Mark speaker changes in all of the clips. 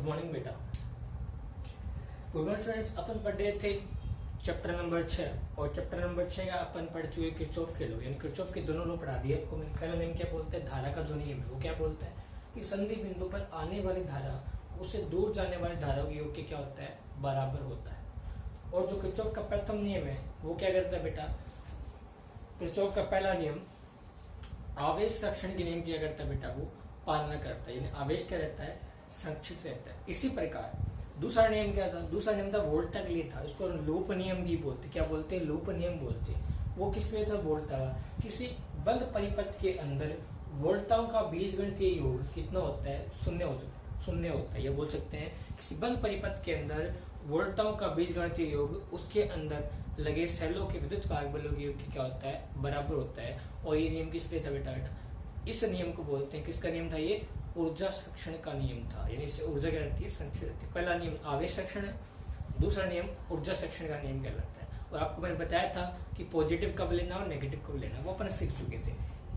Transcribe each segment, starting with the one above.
Speaker 1: Good morning बेटा। Good morning students. अपन पढ़ रहे थे चैप्टर नंबर 6 और चैप्टर नंबर 6 का अपन पढ़ चुके किरचॉफ के लॉ, यानी किरचॉफ के दोनों लॉ पढ़ा दिए आपको मैंने। पहला नियम क्या बोलते हैं, धारा का जो नियम है वो क्या बोलता है कि संधि बिंदु पर आने वाली धारा उससे दूर जाने वाली धारा के योग के क्या होता है, बराबर होता है। और जो किरचॉफ का प्रथम नियम है वो क्या करता है बेटा, किरचॉफ का पहला नियम आवेश संरक्षण के नियम क्या करता है बेटा, वो पालना करता है, यानी आवेश क्या रहता है, संरक्षित रहता है। इसी प्रकार दूसरा नियम क्या था, दूसरा नियम था वोल्टा के लिए था, उसको लूप नियम भी बोलते, क्या बोलते हैं, लूप नियम बोलते हैं। वो किस लिए था, वोल्टा किसी बंद परिपथ के अंदर वोल्टाओं का बीजगणितीय योग कितना होता है, शून्य होता है। ये बोल सकते हैं किसी बंद परिपथ के अंदर वोल्टाओं का बीजगणितीय योग उसके अंदर लगे सेलों के विद्युत वाहक बलों के योग की क्या होता है, बराबर होता है। और ये नियम किस लिए था बेटा, इस नियम को बोलते हैं, किसका नियम था, ये ऊर्जा संरक्षण का नियम था, यानी इससे ऊर्जा क्या रहती है, संरक्षित रहती है। पहला नियम आवेश संरक्षण है, दूसरा नियम ऊर्जा संरक्षण का नियम कहलाता है। और आपको मैंने बताया था कि पॉजिटिव कब लेना और नेगेटिव कब लेना, वो अपन सीख चुके थे।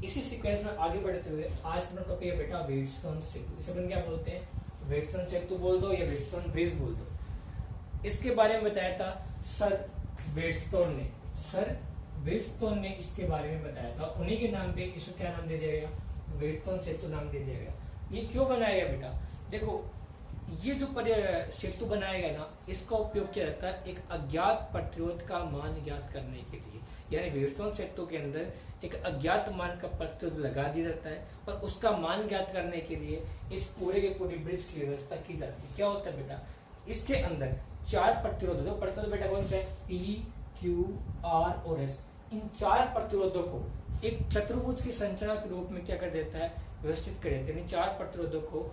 Speaker 1: इसी सीक्वेंस में आगे बढ़ते हुए आज अपना टॉपिक है बेटा व्हीटस्टोन सेतु। इसे अपन क्या बोलते हैं, व्हीटस्टोन सेतु बोल दो या व्हीटस्टोन ब्रिज बोल दो। इसके बारे में बताया था सर व्हीटस्टोन ने इसके बारे में बताया था। उन्हीं के नाम पे इसे क्या नाम दे दिया गया, व्हीटस्टोन सेतु नाम दे दिया गया। ये क्यों बनाया गया बेटा, देखो ये जो सेतु बनाया गया ना, इसका उपयोग किया जाता है एक अज्ञात प्रतिरोध का मान ज्ञात करने के लिए। यानी व्हीटस्टोन सेतु के अंदर एक अज्ञात मान का प्रतिरोध लगा दिया जाता है और उसका मान ज्ञात करने के लिए इस पूरे के पूरी ब्रिज की व्यवस्था की जाती है। क्या होता है बेटा, इसके अंदर 4 प्रतिरोध, प्रतिरोध बेटा कौन से है, P, Q, R और S। इन 4 प्रतिरोधों को एक चतुर्भुज की संरचना के रूप में क्या कर देता है, व्यवस्थित कर देते हैं। 4 प्रतिरोधों को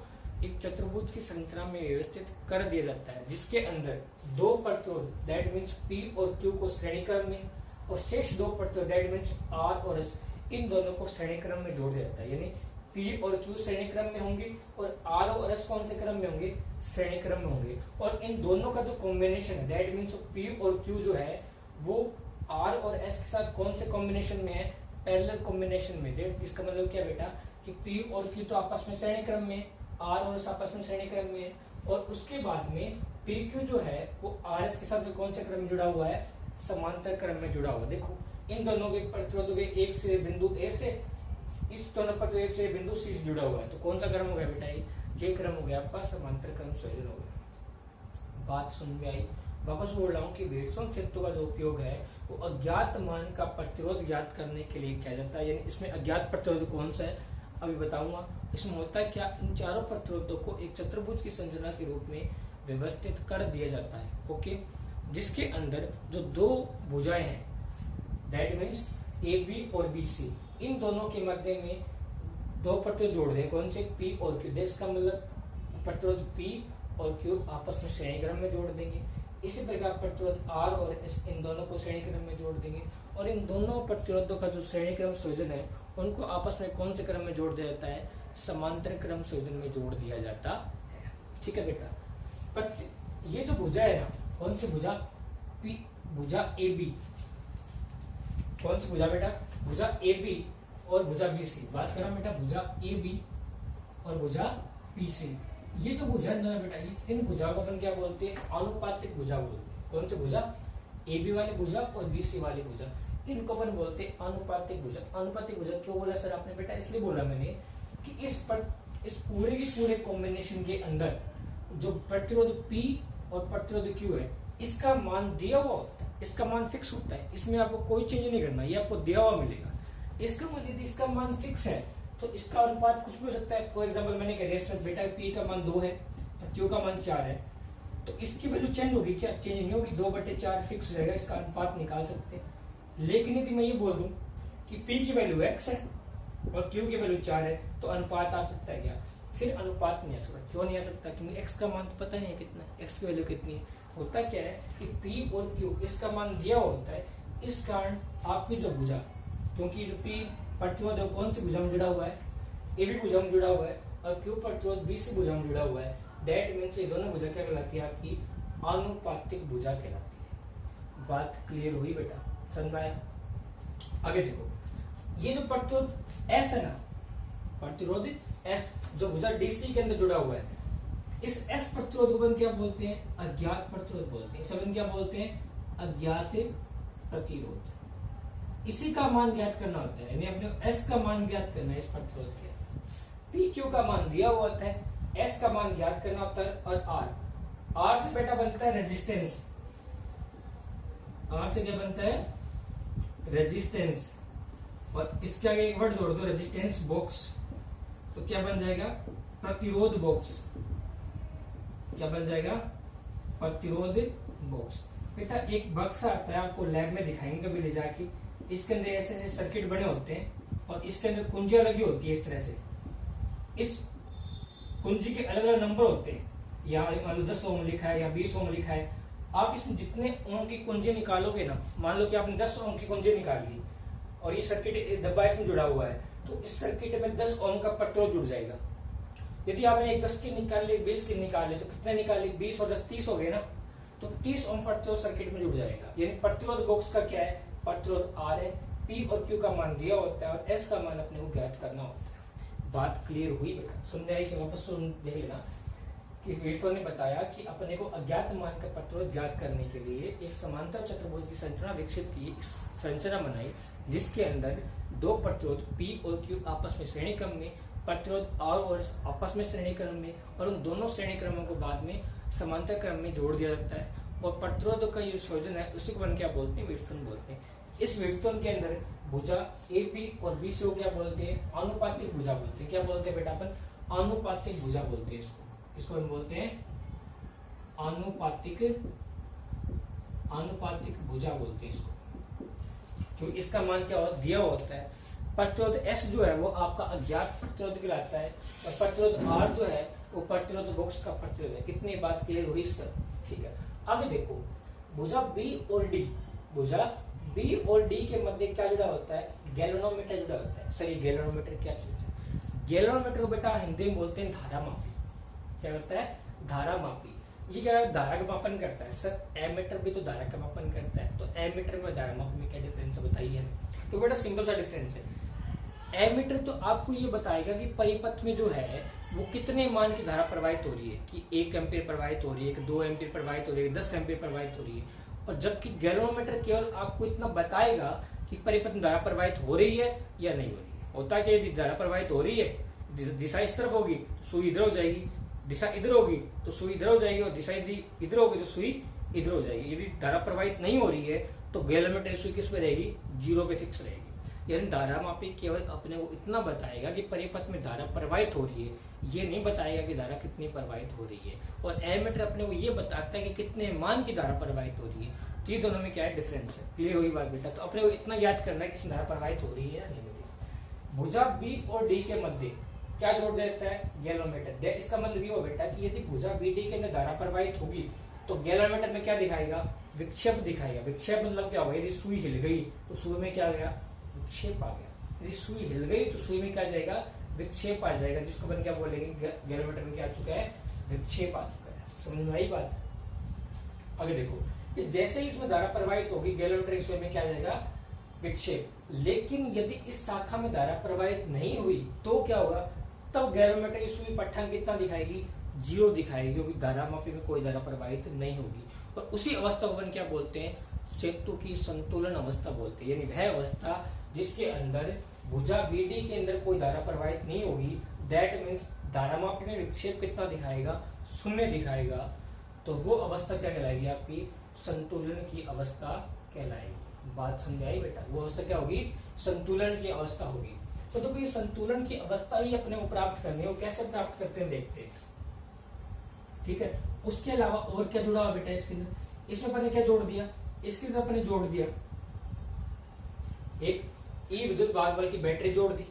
Speaker 1: एक चतुर्भुज की संरचना में व्यवस्थित कर दिया जाता है, जिसके अंदर 2 प्रतिरोध दैट मीन्स P और Q को श्रेणी क्रम में और शेष 2 प्रतिरोध दैट मीन्स R और S, इन दोनों को श्रेणी क्रम में जोड़ दिया जाता है। यानी P और Q श्रेणी क्रम में होंगे और R और S कौन से क्रम में होंगे, श्रेणी क्रम में होंगे। और इन दोनों का जो कॉम्बिनेशन है दैट मीन्स P और Q जो है वो R और S के साथ कौन से कॉम्बिनेशन में है, पैरेलल कॉम्बिनेशन में। इसका मतलब क्या बेटा कि P और Q तो आपस में श्रेणी क्रम में, R और S आपस में श्रेणी क्रम में, और उसके बाद में PQ जो है वो RS के साथ कौन से क्रम में जुड़ा हुआ है, समांतर क्रम में जुड़ा हुआ। देखो इन दोनों के प्रतिरोधों के एक से बिंदु A से, इस दोनों पर तो एक से बिंदु C से जुड़ा हुआ है, तो कौन सा क्रम हो गया बेटा, ये क्रम हो गया आपका समांतर क्रम संयोजन हो गया। बात सुन में आई, वापस बोल रहा हूँ कि व्हीटस्टोन सेतु का जो उपयोग है वो अज्ञात मान का प्रतिरोध ज्ञात करने के लिए किया जाता है। यानी इसमें अज्ञात प्रतिरोध कौन सा है अभी बताऊंगा। इसमें होता है क्या, इन 4 प्रतिरोधों को एक चतुर्भुज की संरचना के रूप में व्यवस्थित कर दिया जाता है, ओके, जिसके अंदर जो 2 भुजाएं हैं दैट मीन्स AB और BC, इन दोनों के मध्य में 2 प्रतिरोध जोड़ दें, कौन से, P और Q। इसका मतलब प्रतिरोध P और Q आपस में श्रेणी क्रम में जोड़ देंगे। इसी प्रकार प्रतिरोध R और S, इन दोनों को श्रेणी क्रम में जोड़ देंगे। और इन दोनों प्रतिरोधों का जो श्रेणी क्रम संयोजन है उनको आपस में कौन से क्रम में जोड़ दिया जाता है, समांतर क्रम संयोजन में जोड़ दिया जाता है। ठीक है बेटा, पर ये जो भुजा है ना, कौन सी भुजा, भुजा AB, कौन सी भुजा बेटा, भुजा AB और भुजा BC। बात करें बेटा भुजा AB और भुजा BC, ये जो भुजा है ना बेटा, इन भुजाओं को अपन क्या बोलते हैं, आनुपातिक भुजा बोलते हैं। कौन सी भुजा, AB वाली भुजा और BC वाली भुजा, इनको अपन बोलते हैं अनुपातिक भुजा। अनुपातिक भुजा क्यों बोला सर आपने बेटा, इसलिए बोला मैंने कि इस पूरे के पूरे कॉम्बिनेशन के अंदर जो प्रतिरोध P और प्रतिरोध Q है, इसका मान दिया हुआ होता है, इसका मान फिक्स होता है, इसमें आपको कोई चेंज नहीं करना, ये आपको दिया हुआ मिलेगा। इसका मतलब यदि इसका मान फिक्स है तो इसका अनुपात कुछ भी हो सकता है। फॉर एग्जाम्पल मैंने कह दिया बेटा P का मान 2 है और Q का मान 4 है, तो इसकी वैल्यू चेंज होगी क्या, चेंज नहीं होगी, 2/4 फिक्स हो जाएगा, इसका अनुपात निकाल सकते हैं। लेकिन यदि मैं ये बोल दूं कि P की वैल्यू x है और Q की वैल्यू 4 है, तो अनुपात आ सकता है क्या, फिर अनुपात नहीं आ सकता। क्यों नहीं आ सकता, क्योंकि x का मान तो पता नहीं है कितना, x की वैल्यू कितनी है। होता क्या है कि P और Q इसका मान दिया होता है, इस कारण आपकी जो भुजा, क्योंकि जो P प्रतिरोध कौन सी भुजा में जुड़ा हुआ है, AB भुजा में जुड़ा हुआ है, और Q प्रतिरोध BC भुजा में जुड़ा हुआ है, दैट मीन्स ये दोनों भुजा क्या कहलाती है, आपकी अनुपातिक भुजा कहलाती है। बात क्लियर हुई बेटा, समझ में आया। आगे देखो, ये जो प्रतिरोध S है ना, प्रतिरोध S जो भुजा DC के अंदर जुड़ा हुआ है, इस एस प्रतिरोध को क्या बोलते हैं? अज्ञात प्रतिरोध बोलते हैं। सब क्या बोलते हैं? अज्ञात प्रतिरोध। इसी का मान ज्ञात करना होता है, यानी अपने एस का मान ज्ञात करना है इस प्रतिरोध के। पी क्यू का मान दिया हुआ होता है, एस का मान ज्ञात करना होता है, और आर से बेटा बनता है रेजिस्टेंस। आर से क्या बनता है? रेजिस्टेंस। और इसके आगे एक वर्ड जोड़ दो, रेजिस्टेंस बॉक्स, तो क्या बन जाएगा? प्रतिरोध बॉक्स। क्या बन जाएगा? प्रतिरोध बॉक्स। बेटा एक बक्सा आता है, आपको लैब में दिखाएंगे कभी ले जाके। इसके अंदर ऐसे ऐसे सर्किट बने होते हैं और इसके अंदर कुंजियां लगी होती है इस तरह से। इस कुंजी के अलग अलग नंबर होते हैं, या मान लो 10 ओम लिखा है या 20 ओम लिखा है। आप इसमें जितने ओम की कुंजी निकालोगे ना, मान लो कि आपने 10 ओम की कुंजी निकाल ली और ये सर्किट डब्बा इसमें जुड़ा हुआ है, तो इस सर्किट में 10 ओम का प्रतिरोध जुड़ जाएगा। यदि आपने एक 10 की निकाल ली, 20 की निकाल ली, तो कितने निकाल ली? 20 और 10 30 हो गए ना, तो 30 ओम प्रतिरोध सर्किट में जुड़ जाएगा। यानी प्रतिरोध बॉक्स का क्या है? प्रतिरोध आर है, पी और क्यू का मान दिया होता है और एस का मान अपने को ज्ञात करना होता है। बात क्लियर हुई बेटा? सुनने आई कि वापस सुन देख लेना कि विष्णु ने बताया कि अपने को अज्ञात मान का प्रतिरोध ज्ञात करने के लिए एक समांतर चतुर्भुज की संरचना विकसित की, संरचना बनाई, जिसके अंदर दो प्रतिरोध पी और क्यू आपस में श्रेणी क्रम में, प्रतिरोध और आपस में श्रेणी क्रम में, और उन दोनों श्रेणी क्रमों को बाद में समांतर क्रम में जोड़ दिया जाता है। और प्रतिरोध का जो संयोजन है उसी को क्या बोलते हैं? व्युत्पन्न बोलते हैं। इस व्युत्पन्न के अंदर भुजा ए बी और बी सी को क्या बोलते हैं? आनुपातिक भुजा बोलते हैं। क्या बोलते हैं बेटा? अपन आनुपातिक भुजा बोलते हैं इसको हम बोलते हैं आनुपातिक भुजा बोलते हैं इसको, क्योंकि इसका मान क्या दिया होता है? प्रतिरोध एस जो है वो आपका अज्ञात प्रतिरोध कहलाता है, और प्रतिरोध आर जो है वो प्रतिरोध बॉक्स का प्रतिरोध है। कितनी बात क्लियर हुई इसका? ठीक है, आगे देखो, भुजा बी और डी, भुजा बी और डी के मध्य क्या जुड़ा होता है? गैल्वेनोमीटर जुड़ा होता है। सर ये गैल्वेनोमीटर क्या चीज है? गैल्वेनोमीटर को बेटा हिंदी में बोलते हैं धारा मापी। क्या करता है? धारा मापी। ये क्या है? धारा का मापन करता है। सर एमीटर भी तो धारा का मापन करता है, तो एमीटर में धारा मापी में क्या डिफरेंस है बताइए हमें? तो बेटा सिंपल सा डिफरेंस है। एमीटर तो आपको ये बताएगा कि परिपथ में जो है वो कितने मान की धारा प्रवाहित हो रही है, कि 1 एम्पीयर प्रवाहित हो रही है, कि 2 एम्पीयर प्रवाहित हो रही है, 10 एम्पीयर प्रवाहित हो रही है। और जबकि गैल्वेनोमीटर केवल आपको इतना बताएगा कि परिपथ में धारा प्रवाहित हो रही है या नहीं हो रही है। होता है कि यदि धारा प्रवाहित हो रही है, दिशा इस तरफ होगी तो सुई इधर हो जाएगी, दिशा इधर होगी तो सुई इधर हो जाएगी, और दिशा यदि इधर होगी तो सुई इधर हो जाएगी। यदि धारा प्रवाहित नहीं हो रही है तो गैल्वेनोमीटर सुई किस पे रहेगी? 0 पे फिक्स रहेगी। यानी धारा मापी केवल अपने को इतना बताएगा कि परिपथ में धारा प्रवाहित हो रही है, ये नहीं बताएगा कि धारा कितनी प्रवाहित हो रही है। और एमीटर अपने को ये बताता है कि कितने मान की धारा प्रवाहित हो रही है। तो ये दोनों में क्या है? डिफरेंस है। क्लियर हुई बात बेटा? तो अपने को इतना याद करना है कि धारा प्रवाहित हो रही है या नहीं हो रही है। भुजा बी और डी के मध्य क्या जोड़ देता है? गैल्वेनोमीटर। इसका मतलब ये हो बेटा कि यदि भुजा बी डी के अंदर धारा प्रवाहित होगी तो गैल्वेनोमीटर में क्या दिखाएगा? विक्षेप दिखाएगा। विक्षेप मतलब क्या होगा? यदि सुई हिल गई तो सुई में क्या आ गया? विक्षेप आ गया। यदि सुई हिल गई तो सुई में क्या आ जाएगा? विक्षेप आ जाएगा, जिसको अपन क्या बोलेंगे? गैल्वेनोमीटर में क्या आ चुका है? विक्षेप आ चुका है। समझ में आई बात? आगे देखो, कि जैसे ही इसमें धारा प्रवाहित होगी गैल्वेनोमीटर सुई में क्या आ जाएगा? विक्षेप। लेकिन यदि इस शाखा में धारा प्रवाहित नहीं हुई तो क्या होगा? तब गैल्वेनोमीटर की सुई पट्टांक कितना दिखाएगी? 0 दिखाएगी, क्योंकि धारा मापी में कोई धारा प्रवाहित नहीं होगी। और उसी अवस्था को अपन क्या बोलते हैं? सेतु की संतुलन अवस्था बोलते हैं। यानी वह अवस्था जिसके अंदर भुजा बीडी के अंदर कोई धारा प्रवाहित नहीं होगी, दैट मीन्स धारा मापी में विक्षेप कितना दिखाएगा? 0 दिखाएगा। तो वो अवस्था क्या कहलाएगी? आपकी संतुलन की अवस्था कहलाएगी। बात समझ आई बेटा? वो अवस्था क्या होगी? संतुलन की अवस्था होगी। तो देखो, ये संतुलन की अवस्था ही अपने को प्राप्त करनी है। वो कैसे प्राप्त करते हैं देखते हैं, ठीक है? उसके अलावा और क्या जुड़ा हुआ बेटा इसके अंदर? इसमें अपने क्या जोड़ दिया? इसके अंदर अपने जोड़ दिया एक ई विद्युत भाग बल की बैटरी जोड़ दी,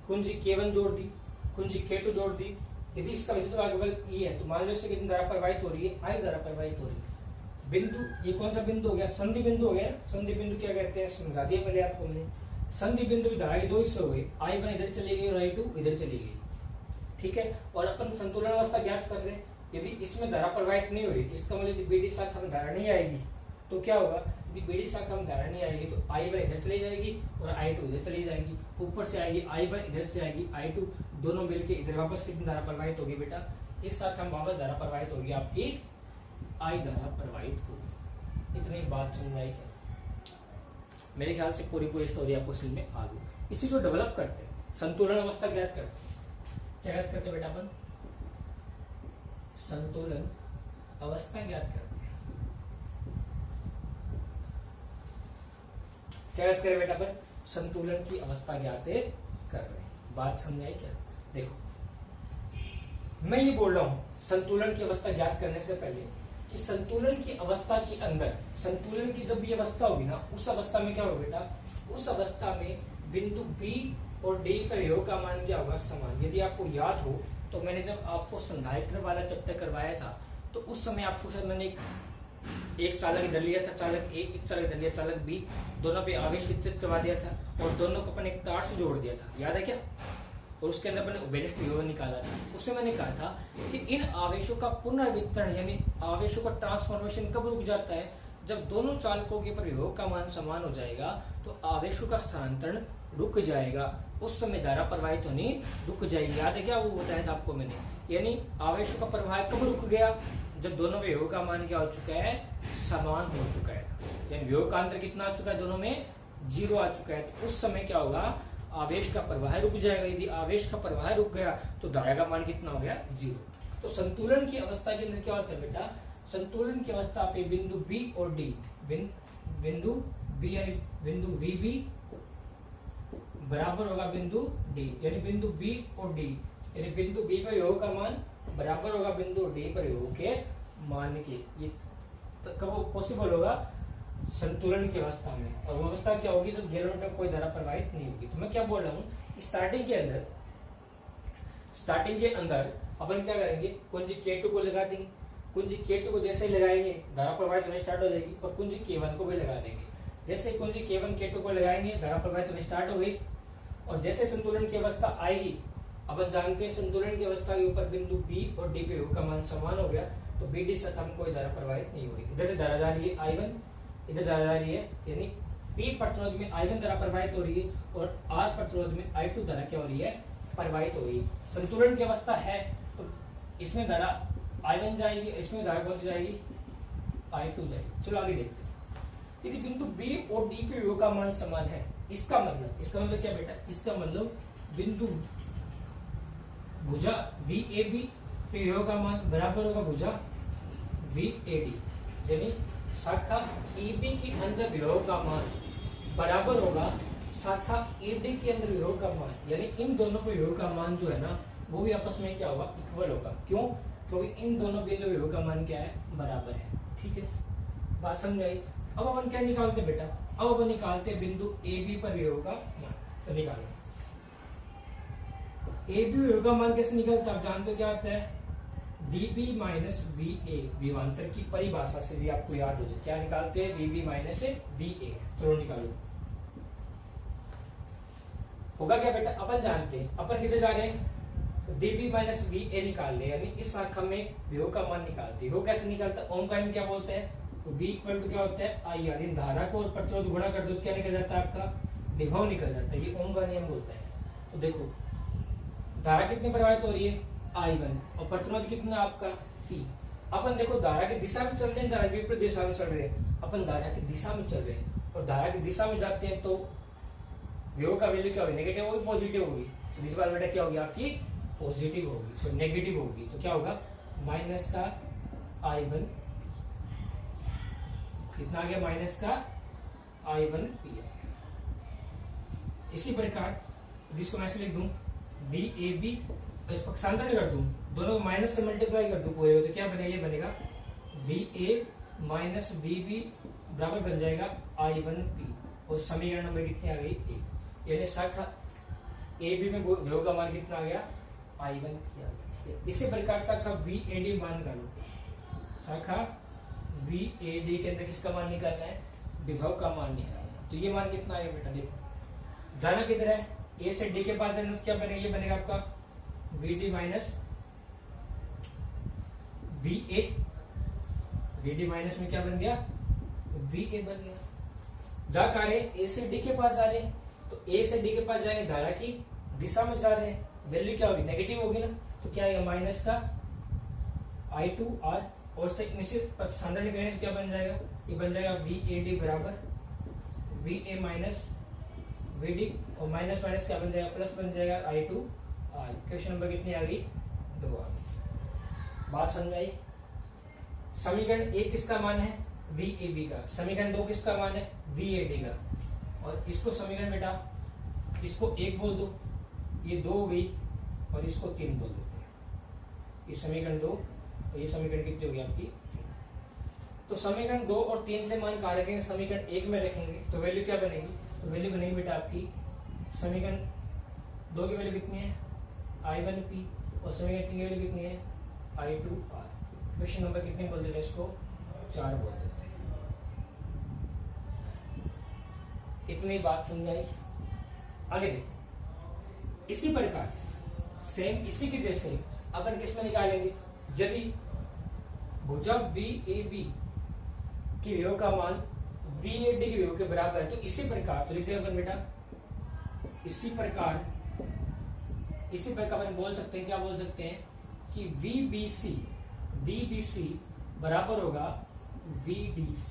Speaker 1: कुंजी K1 जोड़ दी, कुंजी K2 जोड़ दी। यदि इसका विद्युत भाग बल E है तो मान लो इससे कितनी धारा प्रवाहित हो रही है? I धारा प्रवाहित हो रही है। बिंदु, ये कौन सा बिंदु हो गया? संधि बिंदु हो गया। संधि बिंदु क्या कहते हैं? समझा दिया पहले आपको मैंने। संधि बिंदु की धारा के 2 हिस्से हो गए, I1 इधर चली गई और I2 इधर चली गई, ठीक है? और अपन संतुलन अवस्था ज्ञात कर रहे हैं। यदि इसमें धारा प्रवाहित नहीं हो रही, इसका मतलब यदि बीडी शाखा में धारा नहीं आएगी तो क्या होगा? यदि बीडी शाखा में धारा नहीं आएगी तो I1 इधर चली जाएगी और I2 इधर चली जाएगी। ऊपर से आएगी I1, इधर से आएगी I2, दोनों मिलके इधर वापस कितनी धारा प्रवाहित होगी बेटा? इस शाखा में वापस धारा प्रवाहित होगी आपकी I धारा प्रवाहित होगी। इतनी बात समझ आई क्या? मेरे ख्याल से पूरी स्टोरी आपको समझ में आ गई। इसी को डेवलप करते हैं, संतुलन अवस्था ज्ञात करते हैं। क्या ज्ञात करते हैं बेटा अपन? संतुलन अवस्था ज्ञात करते हैं। क्या ज्ञात करें बेटा अपन? संतुलन की अवस्था ज्ञात कर रहे हैं। बात समझ आई क्या? देखो मैं ये बोल रहा हूं संतुलन की अवस्था ज्ञात करने से पहले कि संतुलन की अवस्था के अंदर, संतुलन की जब ये अवस्था होगी ना, उस अवस्था में क्या होगा बेटा? उस अवस्था में बिंदु बी और डी का योग का मान क्या होगा? समान। यदि आपको याद हो तो मैंने जब आपको संधारित्र वाला चैप्टर करवाया था तो उस समय आपको शायद मैंने एक चालक इधर लिया था, चालक ए, एक चालक इधर लिया, चालक बी, दोनों पे आवेश वितरित करवा दिया था और दोनों को अपन एक तार से जोड़ दिया था, याद है क्या? और उसके अंदर मैंने बेनिफिट योग निकाला था। उसमें मैंने कहा था कि इन आवेशों का पुनर्वितरण यानी आवेशों का ट्रांसफॉर्मेशन कब रुक जाता है? जब दोनों चालकों के विभव का मान समान हो जाएगा तो आवेशों का स्थानांतरण रुक जाएगा, उस समय धारा प्रवाहित होनी रुक जाएगी। याद है क्या वो बताया था आपको मैंने? यानी आवेशों का प्रवाह कब रुक गया? जब दोनों विभव का मान क्या हो चुका है? समान हो चुका है। यानी विभव का अंतर कितना आ चुका है? दोनों में 0 आ चुका है। तो उस समय क्या होगा? आवेश का प्रवाह रुक जाएगा। यदि आवेश का प्रवाह रुक गया तो धारा का मान कितना हो गया? 0। तो संतुलन की अवस्था के अंदर क्या होता है बेटा? संतुलन की अवस्था पे बिंदु बी और डी, बिंदु बी यानी बिंदु VB बराबर होगा बिंदु डी, यानी बिंदु बी और डी, यानी बिंदु बी पर योग का मान बराबर होगा बिंदु डी पर योग के मान के। ये कब पॉसिबल होगा? संतुलन की अवस्था में। और वो अवस्था क्या होगी? जब गेलों में कोई धारा प्रवाहित नहीं होगी। तो मैं क्या बोल रहा हूँ, स्टार्टिंग के अंदर अपन क्या करेंगे? कुंजी K2 को लगा देंगे। कुंजी K2 को जैसे ही लगाएंगे धारा प्रवाहित होने स्टार्ट हो जाएगी, और कुंजी K1 को भी लगा देंगे। जैसे कुंजी K1 K2 को लगाएंगे धारा प्रवाहित होने स्टार्ट हो गई, और जैसे संतुलन की अवस्था आएगी, अपन जानते हैं संतुलन की अवस्था के ऊपर बिंदु बी और डी पे योग का मान समान हो गया तो BD शाखा में कोई धारा प्रवाहित नहीं होगी। इधर से धारा जा रही है I1, इधर धारा जा रही है, यानी P प्रतिरोध में I1 धारा प्रवाहित हो रही है और R प्रतिरोध में I2 धारा क्या हो रही है? प्रवाहित हो रही है। संतुलन की अवस्था है तो इसमें धारा I1 जाएगी, इसमें धारा कौन सी जाएगी? I2 जाएगी। चलो आगे देखते हैं। यदि बिंदु B और D पे योग का मान समान है, इसका मतलब क्या बेटा? इसका मतलब बिंदु भुजा VAB पे योग का मान बराबर होगा भुजा VAD, यानी शाखा AB के अंदर विभव का मान बराबर होगा शाखा AD के अंदर विभव का मान, यानी इन दोनों के विभव का मान जो है ना वो भी आपस में क्या होगा? इक्वल होगा। क्यों? क्योंकि इन दोनों बिंदु विभव का मान क्या है? बराबर है। ठीक है, बात समझ आई? अब अपन क्या निकालते बेटा? अब अपन निकालते बिंदु AB पर विभव का मान। तो निकालो AB विभव का मान कैसे निकलता है? आप जानते हो क्या होता है? VB माइनस VA विभवांतर की परिभाषा से, भी आपको याद हो जाए क्या निकालते हैं? VB minus VA। चलो निकालो, होगा क्या बेटा? अपन जानते हैं, अपन किधर जा रहे हैं? VB माइनस VA निकाल ले, यानी इस शाखा में विभव का मान निकालते हैं। वो कैसे निकलता है? ओम का नियम क्या बोलते हैं? तो V इक्वल टू क्या होता है? I, यानी धारा को और प्रतिरोध गुणा कर दो तो क्या निकल जाता है? आपका विभव निकल जाता है। ये ओम का नियम बोलता है। तो देखो धारा कितनी प्रवाहित हो रही है? I1, और प्रतिरोध कितना आपका? P। अपन देखो धारा की दिशा में चल रहे हैं, धारा की विपरीत दिशा में चल रहे हैं। अपन धारा की दिशा में चल रहे हैं और धारा की दिशा में जाते हैं तो विभव का वैल्यू क्या होगी? नेगेटिव होगी, पॉजिटिव होगी? तो इस बार बेटा क्या होगी आपकी? पॉजिटिव होगी। सो नेगेटिव होगी तो क्या होगा? माइनस का I1, कितना आ गया? माइनस का I1P। इसी प्रकार जिसको मैं ऐसे लिख दूं VAB, इस पक्षांतर कर दूं, दोनों को माइनस से मल्टीप्लाई कर दूं पूरे, तो क्या बनेगा? ये बनेगा VA माइनस VB बराबर बन जाएगा I1P, और समीकरण नंबर कितनी आ गई? 1। यानी शाखा AB में विभव का मान कितना आ गया? I1P आ गया। इसी प्रकार शाखा VAD मान कर लो, शाखा VAD के अंदर किसका मान निकालना है? विभव का मान निकालना। तो ये मान कितना आएगा बेटा? देखो जाना किधर है? A से D के पास जाना तो क्या बनेगा? ये बनेगा आपका VD minus VA। VD minus में क्या बन गया? VA बन गया। जा कर रहे A से D के पास जा रहे हैं, तो A से D के पास जाएंगे, धारा की दिशा में जा रहे हैं, वैल्यू क्या होगी? नेगेटिव होगी ना, तो क्या आएगा? माइनस का I2R, और इनमें से स्थानांतरण करें तो क्या बन जाएगा, ये बन जाएगा VAD बराबर VA माइनस VD, और माइनस माइनस क्या बन जाएगा, प्लस बन जाएगा I2R। क्वेश्चन नंबर कितनी आ गई, 2 आ गई। बात समझ आई। समीकरण 1 किसका मान है, VAB का। समीकरण 2 किसका मान है, VAD का। और इसको समीकरण बेटा, इसको 1 बोल दो, ये 2 हो गई, और इसको 3 बोल दो। ये समीकरण 2 और ये समीकरण कितनी होगी आपकी। तो समीकरण 2 और 3 से मान काट रखेंगे, समीकरण 1 में रखेंगे तो वैल्यू क्या बनेगी, तो वैल्यू बनेगी बेटा आपकी, समीकरण 2 की वैल्यू कितनी है I1P, और समीकरण 3 की वैल्यू कितनी है I2R। क्वेश्चन नंबर कितने बोल देते हैं इसको, 4 बोल देते हैं। इतनी बात समझाई। आगे देखो, इसी प्रकार सेम इसी के जैसे अपन किस में निकालेंगे, यदि भुजा VAB की विभव का मान VAD की विभव के बराबर है, तो इसी प्रकार तो लिखते हैं अपन बेटा, इसी प्रकार अपन बोल सकते हैं, क्या बोल सकते हैं कि VBC बराबर होगा VDC,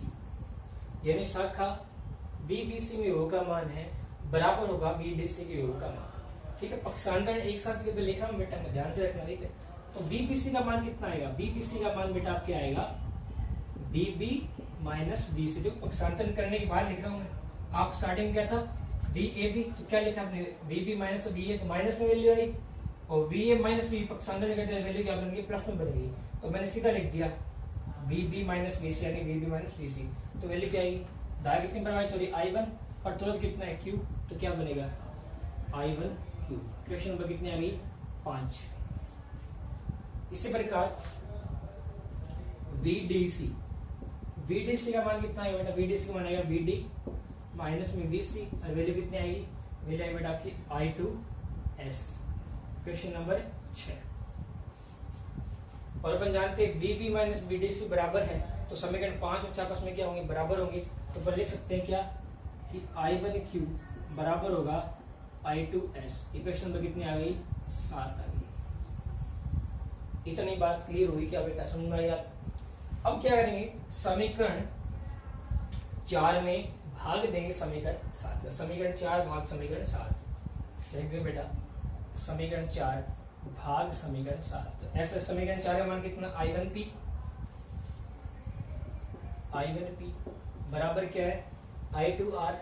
Speaker 1: यानी शाखा VBC में विभव का मान है बराबर होगा VDC के विभव का मान। ठीक है, पक्षांतरण एक साथ लिख रहा हूं बेटा, ध्यान से रखना। ठीक है, तो VBC का मान कितना आएगा, VBC का मान बेटा आपके आएगा VB माइनस BC, जो पक्षांतरण करने के बाद लिख रहा हूं मैं। आप स्टार्टिंग क्या था VAB, तो क्या लिखा आपने VB माइनस BA, माइनस में वैल्यू आई, और VA माइनस B पक्षांतरण करते वैल्यू क्या बन गई, प्लस में बन गई। तो मैंने सीधा लिख दिया VB माइनस BC, यानी VB माइनस BC, तो वैल्यू क्या आएगी, धारा कितनी प्रभावित हो रही I1, और तुरंत कितना है Q, तो क्या बनेगा I1Q। क्वेश्चन नंबर कितनी आ गई, 5। इसी प्रकार VDC का मान कितना आएगा बेटा, VDC का मान आएगा VD माइनस में BC, और वैल्यू कितनी आएगी, वैल्यू आएगी बेटा आपकी I2S। Question number 6। और अपन जानते हैं VB माइनस BDC बराबर है, तो समीकरण 5 और 4 आपस में क्या होंगे, बराबर होंगे। तो अपन लिख सकते हैं क्या कि I1Q बराबर होगा I2S। इक्वेशन नंबर कितनी आ गई, 7 आ गई। इतनी बात क्लियर हुई क्या बेटा, समझ में आया। अब क्या करेंगे, समीकरण 4 में भाग देंगे समीकरण 7 का। समीकरण 4 भाग समीकरण 7 देंगे बेटा, समीकरण 4 भाग समीकरण 7। तो ऐसा समीकरण 4 का मान कितना, I1P बराबर क्या है I2R,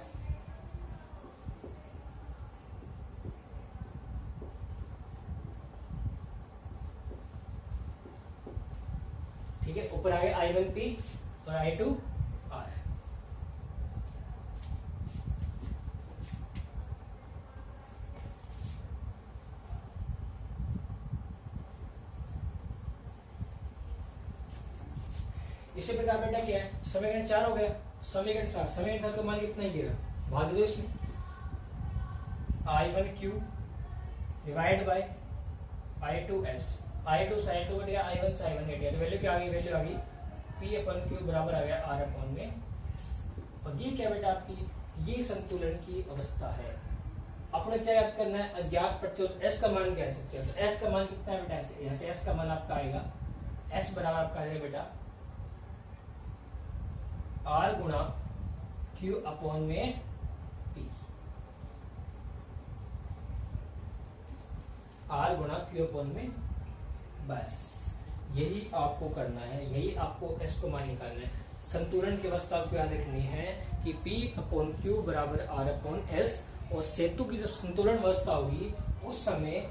Speaker 1: ठीक है। ऊपर आ गया I1P और I2R। इसी प्रकार बेटा क्या है, समीकरण 4 हो गया, समीकरण 7 का मान कितना ही गिरा, भाग दो इसमें, I1Q divide by I2S, I2 से I2 कट गया, I1 से I1 कट गया, तो वैल्यू क्या आ गई, वैल्यू आ गई P/Q बराबर आ गया R/में। और ये क्या बेटा आपकी, ये संतुलन की अवस्था है। अपने क्या याद करना है, अज्ञात प्रत्युत S का मान क्या है, तो S का मान कितना है बेटा, ऐसे S का मान आपका आएगा, S बराबर आपका आएगा बेटा R गुणा Q/में P, R गुणा Q/में, बस यही आपको करना है, यही आपको S को मान निकालना है। संतुलन की अवस्था आपको याद रखनी है कि P/Q बराबर R/S, और सेतु की जब संतुलन अवस्था होगी उस समय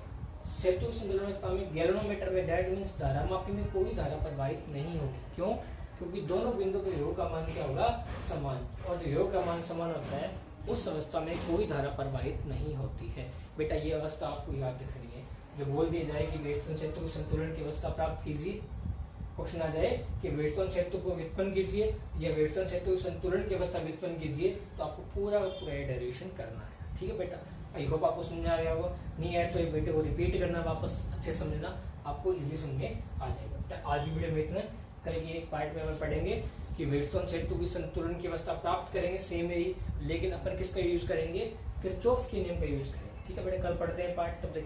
Speaker 1: सेतु की संतुलन अवस्था में गैल्वेनोमीटर में, दैट मींस धारा मापी में कोई धारा प्रवाहित नहीं होगी। क्यों, क्योंकि दोनों बिंदु के विभव का मान क्या होगा, समान, और जो विभव का मान समान होता है उस अवस्था में कोई धारा प्रवाहित नहीं होती है। बेटा ये अवस्था आपको याद रखनी है। जो बोल दिया जाए कि वेस्टर्न सेतु की संतुलन की अवस्था प्राप्त कीजिए, क्वेश्चन आ जाए कि वेस्टर्न सेतु को व्युत्पन्न कीजिए या वेस्टर्न सेतु की संतुलन की अवस्था व्युत्पन्न कीजिए, तो आपको पूरा डेरिवेशन करना है। ठीक है बेटा, आई होप आपको समझ आ गया होगा। नहीं आए तो ये वीडियो को रिपीट करना, वापस अच्छे समझना, आपको इजीली समझ में आ जाएगा। आज की वीडियो में इतना, कल की एक पार्ट में हम पढ़ेंगे कि वेस्टर्न सेतु की संतुलन की अवस्था प्राप्त करेंगे, सेम ही, लेकिन अपन किसका यूज करेंगे, किरचॉफ के नियम का यूज करेंगे। ठीक है बेटा, कल पढ़ते हैं पार्ट, तब तक